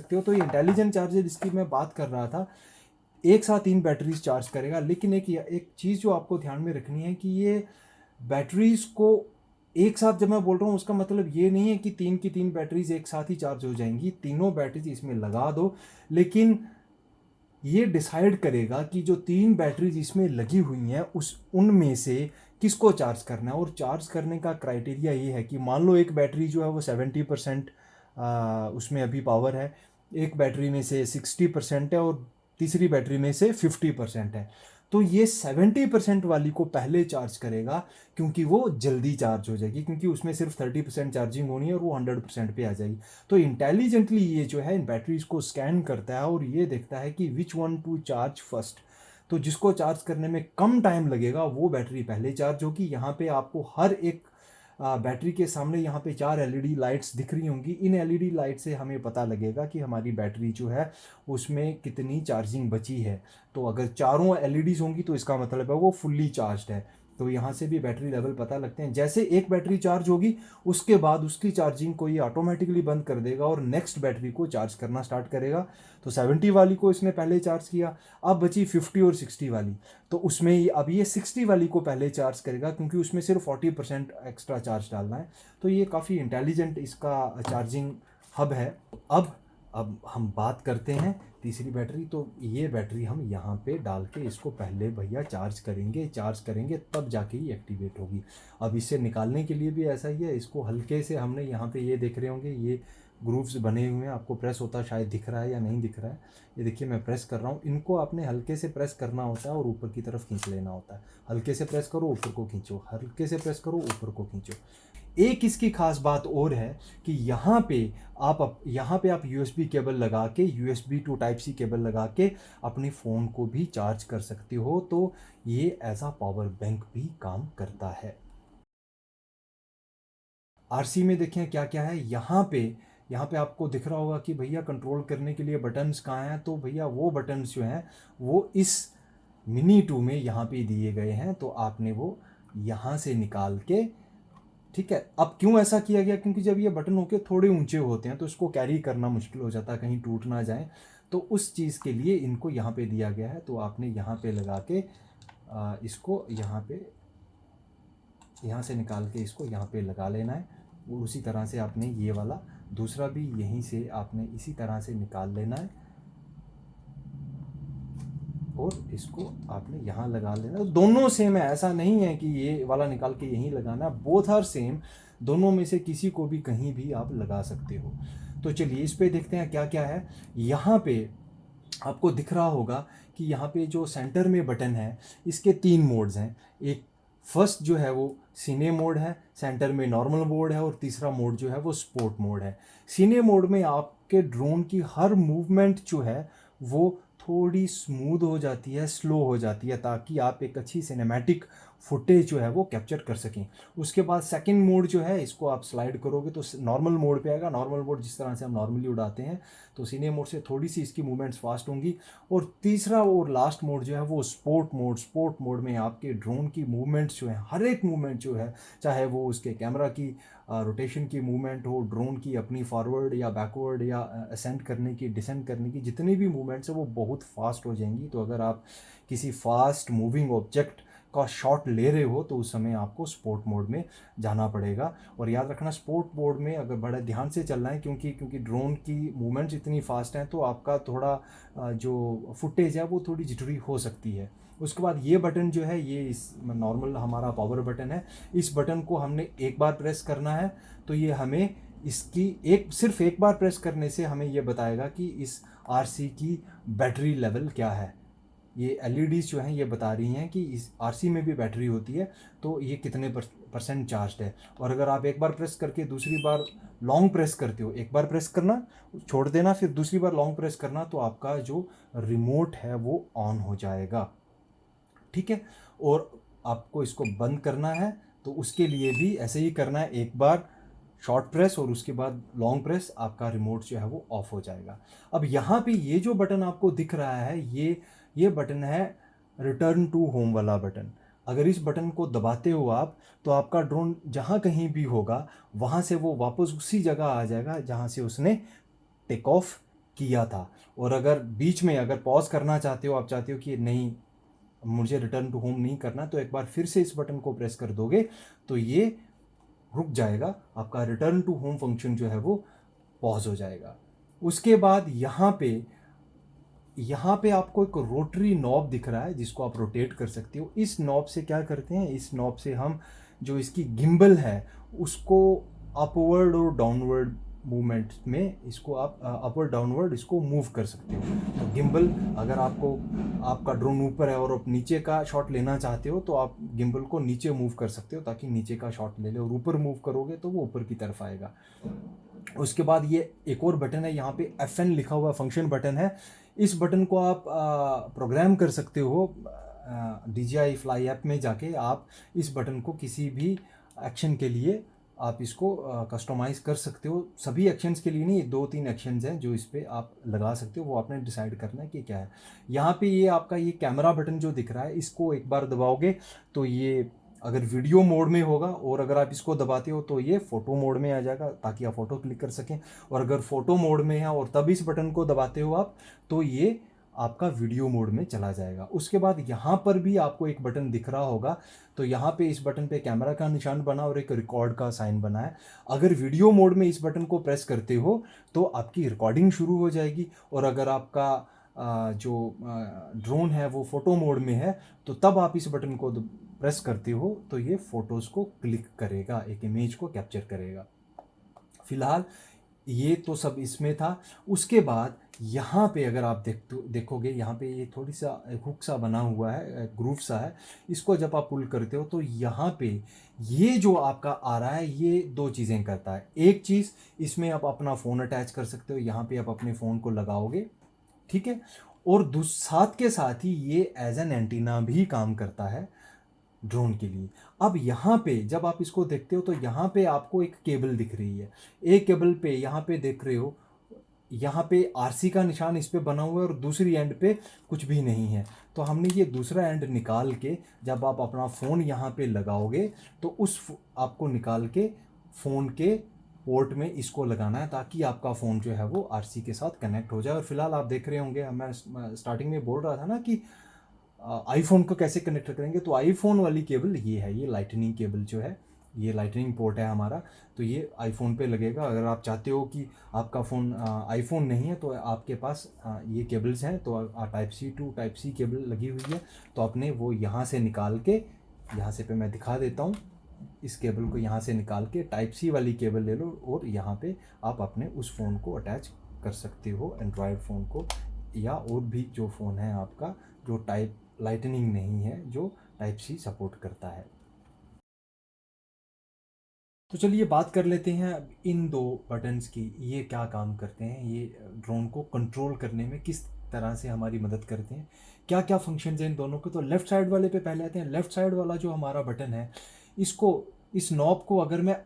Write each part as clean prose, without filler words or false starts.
सकते हो। तो ये इंटेलिजेंट चार्जर जिसकी मैं बात कर रहा था, एक साथ 3 बैटरीज चार्ज करेगा। लेकिन एक चीज़ जो आपको ध्यान में रखनी है कि ये बैटरीज को एक साथ जब मैं बोल रहा हूँ उसका मतलब ये नहीं है कि 3 की 3 बैटरीज एक साथ ही चार्ज हो जाएंगी। तीनों बैटरीज इसमें लगा दो, लेकिन ये डिसाइड करेगा कि जो 3 बैटरीज इसमें लगी हुई हैं उनमें से किसको चार्ज करना है। और चार्ज करने का क्राइटेरिया ये है कि मान लो एक बैटरी जो है वो 70% उसमें अभी पावर है, एक बैटरी में से 60% है और तीसरी बैटरी में से 50% है। तो ये 70% वाली को पहले चार्ज करेगा, क्योंकि वो जल्दी चार्ज हो जाएगी, क्योंकि उसमें सिर्फ 30% चार्जिंग होनी है और वो 100% पे आ जाएगी। तो इंटेलिजेंटली ये जो है इन बैटरीज को स्कैन करता है और ये देखता है कि which one two charge first. तो जिसको चार्ज करने में कम टाइम लगेगा वो बैटरी पहले चार्ज होगी। यहाँ पे आपको हर एक बैटरी के सामने यहाँ पे 4 एलईडी लाइट्स दिख रही होंगी। इन एलईडी लाइट से हमें पता लगेगा कि हमारी बैटरी जो है उसमें कितनी चार्जिंग बची है। तो अगर चारों एलईडीज होंगी तो इसका मतलब है वो फुल्ली चार्ज्ड है। तो यहाँ से भी बैटरी लेवल पता लगते हैं। जैसे एक बैटरी चार्ज होगी उसके बाद उसकी चार्जिंग को ये ऑटोमेटिकली बंद कर देगा और नेक्स्ट बैटरी को चार्ज करना स्टार्ट करेगा। तो 70 वाली को इसने पहले चार्ज किया, अब बची 50 और 60 वाली। तो उसमें अब ये 60 वाली को पहले चार्ज करेगा, क्योंकि उसमें सिर्फ 40% एक्स्ट्रा चार्ज डालना है। तो ये काफ़ी इंटेलिजेंट इसका चार्जिंग हब है। अब हम बात करते हैं तीसरी बैटरी। तो ये बैटरी हम यहाँ पे डाल के इसको पहले भैया चार्ज करेंगे तब जाके ही एक्टिवेट होगी। अब इसे निकालने के लिए भी ऐसा ही है। इसको हल्के से हमने यहाँ पे ये देख रहे होंगे ये ग्रूव्स बने हुए हैं, आपको प्रेस होता शायद दिख रहा है या नहीं दिख रहा है। ये देखिए मैं प्रेस कर रहा हूँ, इनको आपने हल्के से प्रेस करना होता है और ऊपर की तरफ खींच लेना होता है। हल्के से प्रेस करो ऊपर को खींचो, हल्के से प्रेस करो ऊपर को खींचो। एक इसकी खास बात और है कि यहाँ पे आप यूएसबी केबल लगा के, USB to type C cable लगा के अपने फ़ोन को भी चार्ज कर सकते हो। तो ये एज आ पावर बैंक भी काम करता है। आरसी में देखें क्या क्या है। यहाँ पे आपको दिख रहा होगा कि भैया कंट्रोल करने के लिए बटन्स कहाँ हैं। तो भैया वो बटन्स जो हैं वो इस मिनी 2 में यहाँ पे दिए गए हैं। तो आपने वो यहाँ से निकाल के, ठीक है। अब क्यों ऐसा किया गया, क्योंकि जब ये बटन होके थोड़े ऊंचे होते हैं तो इसको कैरी करना मुश्किल हो जाता है, कहीं टूट ना जाए। तो उस चीज़ के लिए इनको यहाँ पे दिया गया है। तो आपने यहाँ पे लगा के इसको यहाँ से निकाल के इसको यहाँ पे लगा लेना है। और उसी तरह से आपने ये वाला दूसरा भी यहीं से आपने इसी तरह से निकाल लेना है और इसको आपने यहाँ लगा लेना। दोनों सेम है, ऐसा नहीं है कि ये वाला निकाल के यहीं लगाना। बोथ आर सेम, दोनों में से किसी को भी कहीं भी आप लगा सकते हो। तो चलिए इस पे देखते हैं क्या क्या है। यहाँ पे आपको दिख रहा होगा कि यहाँ पे जो सेंटर में बटन है इसके 3 मोड्स हैं। एक फर्स्ट जो है वो सीने मोड है, सेंटर में नॉर्मल मोड है और तीसरा मोड जो है वो स्पोर्ट मोड है। सीने मोड में आपके ड्रोन की हर मूवमेंट जो है वो थोड़ी स्मूथ हो जाती है, स्लो हो जाती है, ताकि आप एक अच्छी सिनेमैटिक फुटेज जो है वो कैप्चर कर सकें। उसके बाद सेकंड मोड जो है इसको आप स्लाइड करोगे तो नॉर्मल मोड पे आएगा। नॉर्मल मोड जिस तरह से हम नॉर्मली उड़ाते हैं, तो सीने मोड से थोड़ी सी इसकी मूवमेंट्स फास्ट होंगी। और तीसरा और लास्ट मोड जो है वो स्पोर्ट मोड में आपके ड्रोन की मूवमेंट्स जो है, हर एक मूवमेंट जो है, चाहे वो उसके कैमरा की रोटेशन की मूवमेंट हो, ड्रोन की अपनी फॉरवर्ड या बैकवर्ड या असेंड करने की, डिसेंड करने की, जितनी भी मूवमेंट्स है वो बहुत फास्ट हो जाएंगी। तो अगर आप किसी फास्ट मूविंग ऑब्जेक्ट का शॉट ले रहे हो तो उस समय आपको स्पोर्ट मोड में जाना पड़ेगा। और याद रखना स्पोर्ट मोड में अगर बड़ा ध्यान से चलना है, क्योंकि ड्रोन की मूवमेंट्स इतनी फास्ट हैं तो आपका थोड़ा जो फुटेज है वो थोड़ी जिटरी हो सकती है। उसके बाद ये बटन जो है ये इस नॉर्मल हमारा पावर बटन है। इस बटन को हमने एक बार प्रेस करना है। तो ये हमें इसकी सिर्फ एक बार प्रेस करने से हमें ये बताएगा कि इस आरसी की बैटरी लेवल क्या है। ये एलईडीज जो हैं ये बता रही हैं कि इस आरसी में भी बैटरी होती है, तो ये कितने परसेंट चार्ज है। और अगर आप एक बार प्रेस करके दूसरी बार लॉन्ग प्रेस करते हो, एक बार प्रेस करना छोड़ देना फिर दूसरी बार लॉन्ग प्रेस करना, तो आपका जो रिमोट है वो ऑन हो जाएगा, ठीक है। और आपको इसको बंद करना है तो उसके लिए भी ऐसे ही करना है, एक बार शॉर्ट प्रेस और उसके बाद लॉन्ग प्रेस, आपका रिमोट जो है वो ऑफ हो जाएगा। अब यहाँ पे ये जो बटन आपको दिख रहा है ये बटन है रिटर्न टू होम वाला बटन। अगर इस बटन को दबाते हो आप तो आपका ड्रोन जहाँ कहीं भी होगा वहाँ से वो वापस उसी जगह आ जाएगा जहाँ से उसने टेक ऑफ किया था। और अगर बीच में अगर पॉज करना चाहते हो, आप चाहते हो कि नहीं मुझे रिटर्न टू होम नहीं करना, तो एक बार फिर से इस बटन को प्रेस कर दोगे तो ये रुक जाएगा, आपका रिटर्न टू होम फंक्शन जो है वो पॉज हो जाएगा। उसके बाद यहाँ पे आपको एक रोटरी नॉब दिख रहा है जिसको आप रोटेट कर सकते हो। इस नॉब से क्या करते हैं, इस नॉब से हम जो इसकी गिम्बल है उसको अपवर्ड और डाउनवर्ड मूवमेंट में इसको आप अपवर्ड डाउनवर्ड इसको मूव कर सकते हो। तो गिम्बल अगर आपको आपका ड्रोन ऊपर है और आप नीचे का शॉट लेना चाहते हो तो आप गिम्बल को नीचे मूव कर सकते हो ताकि नीचे का शॉट ले ले, और ऊपर मूव करोगे तो वो ऊपर की तरफ आएगा। उसके बाद ये एक और बटन है, यहाँ पे FN लिखा हुआ फंक्शन बटन है। इस बटन को आप प्रोग्राम कर सकते हो DJI फ्लाई ऐप में जाके। आप इस बटन को किसी भी एक्शन के लिए आप इसको कस्टमाइज़ कर सकते हो। सभी एक्शंस के लिए नहीं, 2-3 एक्शंस हैं जो इस पर आप लगा सकते हो, वो आपने डिसाइड करना है कि क्या है। यहाँ पे ये आपका ये कैमरा बटन जो दिख रहा है, इसको एक बार दबाओगे तो ये अगर वीडियो मोड में होगा, और अगर आप इसको दबाते हो तो ये फ़ोटो मोड में आ जाएगा ताकि आप फ़ोटो क्लिक कर सकें। और अगर फ़ोटो मोड में है और तब इस बटन को दबाते हो आप, तो ये आपका वीडियो मोड में चला जाएगा। उसके बाद यहाँ पर भी आपको एक बटन दिख रहा होगा, तो यहाँ पे इस बटन पे कैमरा का निशान बना और एक रिकॉर्ड का साइन बना है। अगर वीडियो मोड में इस बटन को प्रेस करते हो तो आपकी रिकॉर्डिंग शुरू हो जाएगी, और अगर आपका जो ड्रोन है वो फ़ोटो मोड में है तो तब आप इस बटन को प्रेस करते हो तो ये फ़ोटोज़ को क्लिक करेगा, एक इमेज को कैप्चर करेगा। फिलहाल ये तो सब इसमें था। उसके बाद यहाँ पे अगर आप देखोगे, यहाँ पे ये थोड़ी सा हुक सा बना हुआ है, ग्रूव सा है। इसको जब आप पुल करते हो तो यहाँ पे ये जो आपका आ रहा है ये दो चीज़ें करता है। एक चीज़, इसमें आप अपना फ़ोन अटैच कर सकते हो, यहाँ पे आप अपने फ़ोन को लगाओगे, ठीक है। और साथ के साथ ही ये एज एन एंटीना भी काम करता है ड्रोन के लिए। अब यहाँ पे जब आप इसको देखते हो तो यहाँ पे आपको एक केबल दिख रही है। एक केबल पे यहाँ पे देख रहे हो, यहाँ पे RC का निशान इस पे बना हुआ है और दूसरी एंड पे कुछ भी नहीं है। तो हमने ये दूसरा एंड निकाल के जब आप अपना फ़ोन यहाँ पे लगाओगे तो आपको निकाल के फ़ोन के पोर्ट में इसको लगाना है ताकि आपका फ़ोन जो है वो RC के साथ कनेक्ट हो जाए। और फिलहाल आप देख रहे होंगे, मैं स्टार्टिंग में बोल रहा था ना कि आईफोन को कैसे कनेक्ट करेंगे, तो आईफोन वाली केबल ये है, ये लाइटनिंग केबल जो है, ये लाइटनिंग पोर्ट है हमारा, तो ये आईफोन पे लगेगा। अगर आप चाहते हो कि आपका फ़ोन आईफोन नहीं है तो आपके पास ये केबल्स हैं, तो Type-C to Type-C केबल लगी हुई है, तो आपने वो यहाँ से निकाल के, यहाँ से पे मैं दिखा देता हूँ, इस केबल को यहाँ से निकाल के Type-C वाली केबल ले लो और यहाँ पे आप अपने उस फ़ोन को अटैच कर सकते हो, एंड्रॉयड फ़ोन को या और भी जो फ़ोन है आपका जो लाइटनिंग नहीं है, जो Type-C सपोर्ट करता है। तो चलिए बात कर लेते हैं अब इन दो बटन्स की, ये क्या काम करते हैं, ये ड्रोन को कंट्रोल करने में किस तरह से हमारी मदद करते हैं, क्या क्या फंक्शंस हैं इन दोनों के। तो लेफ़्ट साइड वाले पे पहले आते हैं। लेफ़्ट साइड वाला जो हमारा बटन है, इसको, इस नॉब को अगर मैं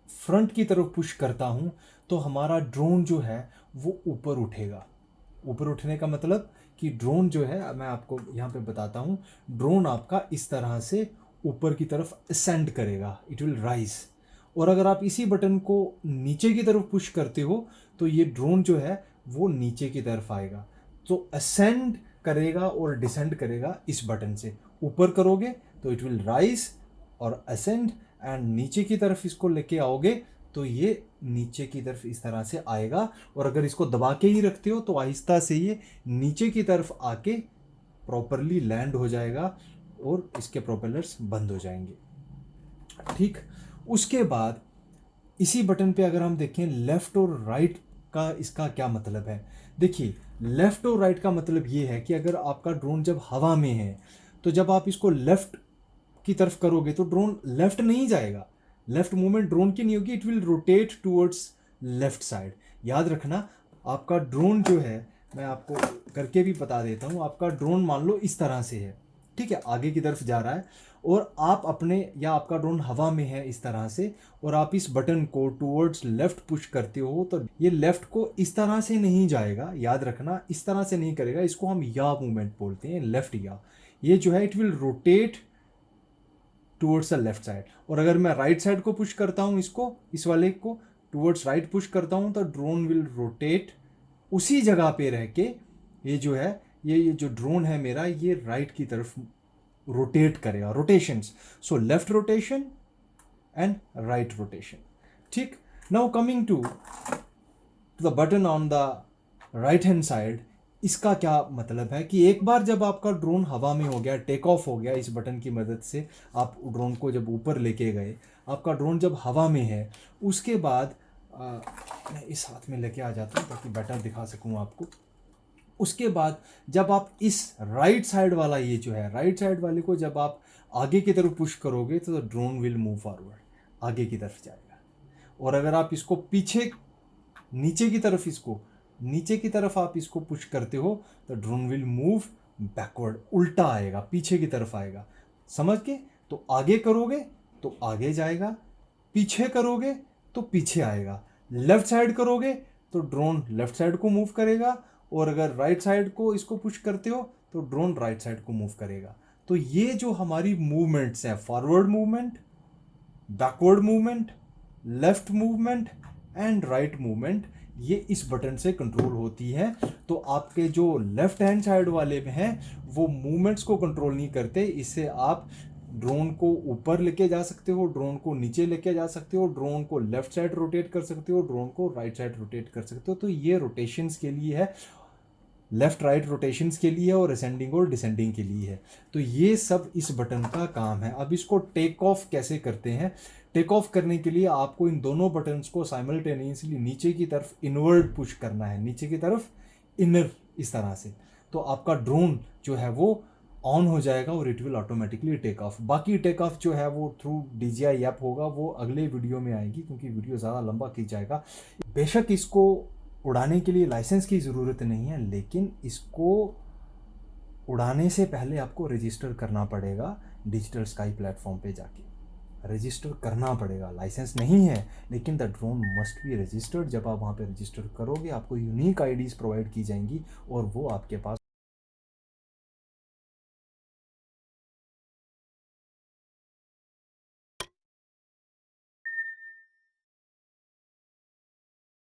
फ्रंट की तरफ पुश करता हूँ तो हमारा ड्रोन जो है वो ऊपर उठेगा। ऊपर उठने का मतलब कि ड्रोन जो है, मैं आपको यहाँ पे बताता हूँ, ड्रोन आपका इस तरह से ऊपर की तरफ असेंड करेगा, इट विल राइज। और अगर आप इसी बटन को नीचे की तरफ पुश करते हो तो ये ड्रोन जो है वो नीचे की तरफ आएगा। तो असेंड करेगा और डिसेंड करेगा इस बटन से। ऊपर करोगे तो इट विल राइज और असेंड, एंड नीचे की तरफ इसको लेके आओगे तो ये नीचे की तरफ इस तरह से आएगा। और अगर इसको दबा के ही रखते हो तो आहिस्ता से ये नीचे की तरफ आके प्रॉपरली लैंड हो जाएगा और इसके प्रोपेलर्स बंद हो जाएंगे, ठीक। उसके बाद इसी बटन पे अगर हम देखें लेफ़्ट और राइट का, इसका क्या मतलब है। देखिए, लेफ़्ट और राइट का मतलब ये है कि अगर आपका ड्रोन जब हवा में है तो जब आप इसको लेफ़्ट की तरफ करोगे तो ड्रोन लेफ़्ट नहीं जाएगा, लेफ़्ट मूवमेंट ड्रोन की नहीं होगी, it will rotate towards left side. याद रखना, आपका ड्रोन जो है, मैं आपको करके भी बता देता हूँ, आपका ड्रोन मान लो इस तरह से है, ठीक है, आगे की तरफ जा रहा है, और आप अपने, या आपका ड्रोन हवा में है इस तरह से, और आप इस बटन को टूवर्ड्स लेफ़्ट पुश करते हो तो ये लेफ़्ट को इस तरह से नहीं जाएगा। याद रखना, इस तरह से नहीं करेगा, इसको हम या मूवमेंट बोलते हैं, लेफ़्ट या। ये जो है it will rotate towards the left side. और अगर मैं राइट साइड को पुश करता हूँ, इसको, इस वाले को टूवर्ड्स राइट पुश करता हूँ तो ड्रोन विल रोटेट उसी जगह पे रह के ये जो है ये जो ड्रोन है मेरा ये राइट की तरफ रोटेट करेगा, rotations, so left rotation and right rotation. ठीक, now coming to the button on the right hand side, इसका क्या मतलब है कि एक बार जब आपका ड्रोन हवा में हो गया, टेक ऑफ हो गया, इस बटन की मदद से आप ड्रोन को जब ऊपर लेके गए, आपका ड्रोन जब हवा में है, उसके बाद मैं इस हाथ में लेके आ जाता हूँ ताकि बेटर दिखा सकूँ आपको। उसके बाद जब आप इस राइट साइड वाला, ये जो है राइट साइड वाले को जब आप आगे की तरफ पुश करोगे तो ड्रोन विल मूव फॉरवर्ड, आगे की तरफ जाएगा। और अगर आप इसको पीछे नीचे की तरफ, इसको नीचे की तरफ आप इसको पुश करते हो तो ड्रोन विल मूव बैकवर्ड, उल्टा आएगा, पीछे की तरफ आएगा। समझ के? तो आगे करोगे तो आगे जाएगा, पीछे करोगे तो पीछे आएगा, लेफ्ट साइड करोगे तो ड्रोन लेफ्ट साइड को मूव करेगा, और अगर राइट साइड को इसको पुश करते हो तो ड्रोन राइट साइड को मूव करेगा। तो ये जो हमारी मूवमेंट्स हैं, forward movement, backward movement, left movement and right movement, ये इस बटन से कंट्रोल होती है। तो आपके जो लेफ्ट हैंड साइड वाले में हैं वो मूवमेंट्स को कंट्रोल नहीं करते, इससे आप ड्रोन को ऊपर लेके जा सकते हो, ड्रोन को नीचे लेके जा सकते हो, ड्रोन को लेफ्ट साइड रोटेट कर सकते हो, ड्रोन को राइट साइड रोटेट कर सकते हो। तो ये रोटेशंस के लिए है, लेफ्ट राइट रोटेशंस के लिए और असेंडिंग और डिसेंडिंग के लिए है। तो ये सब इस बटन का काम है। अब इसको टेक ऑफ कैसे करते हैं? टेक ऑफ करने के लिए आपको इन दोनों बटन्स को साइमल्टेनियसली नीचे की तरफ इनवर्ड पुश करना है, नीचे की तरफ इनर, इस तरह से। तो आपका ड्रोन जो है वो ऑन हो जाएगा और it will automatically take off. बाकी टेक ऑफ जो है वो थ्रू DJI ऐप होगा, वो अगले वीडियो में आएगी क्योंकि वीडियो ज़्यादा लंबा खींच जाएगा। बेशक इसको उड़ाने के लिए लाइसेंस की ज़रूरत नहीं है, लेकिन इसको उड़ाने से पहले आपको रजिस्टर करना पड़ेगा डिजिटल स्काई प्लेटफॉर्म पे जाके, रजिस्टर करना पड़ेगा। लाइसेंस नहीं है लेकिन the drone must be registered. जब आप वहाँ पे रजिस्टर करोगे आपको यूनिक आईडीज़ प्रोवाइड की जाएंगी और वो आपके पास